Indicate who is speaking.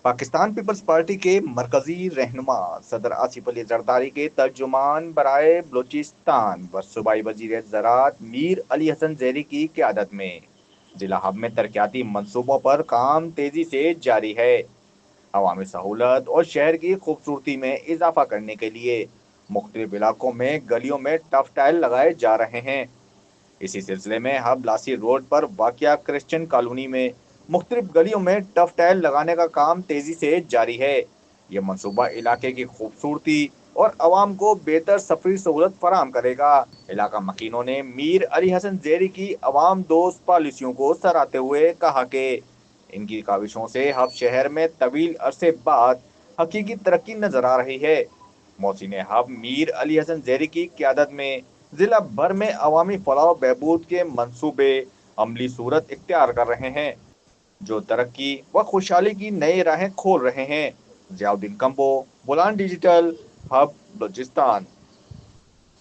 Speaker 1: Pakistan Peoples party کے مرکزی رہنما صدر آصف علی زرداری کے ترجمان برائے بلوچستان و صوبائی وزیر زراعت میر علی حسن زیری کی قیادت میں ضلع ہب میں ترقیاتی منصوبوں پر کام تیزی سے جاری ہے۔ عوامی سہولت اور شہر کی خوبصورتی میں اضافہ کرنے کے لیے مختلف علاقوں میں گلیوں میں ٹف ٹائل لگائے جا رہے ہیں۔ اسی سلسلے میں ہب لاسی روڈ پر واقع کرسچن کالونی میں مختلف گلیوں میں ٹف ٹائل لگانے کا کام تیزی سے جاری ہے۔ یہ منصوبہ علاقے کی خوبصورتی اور عوام کو بہتر سفری سہولت فراہم کرے گا۔ علاقہ مکینوں نے میر علی حسن زیری کی عوام دوست پالیسیوں کو سراہتے ہوئے کہا کہ ان کی کاوشوں سے ہب شہر میں طویل عرصے بعد حقیقی ترقی نظر آ رہی ہے۔ محسن ہب میر علی حسن زیری کی قیادت میں ضلع بھر میں عوامی فلاح و بہبود کے منصوبے عملی صورت اختیار کر رہے ہیں جو ترقی و خوشحالی کی نئی راہیں کھول رہے ہیں۔ ضیاء الدین کمبو، بلان ڈیجیٹل، ہب بلوچستان۔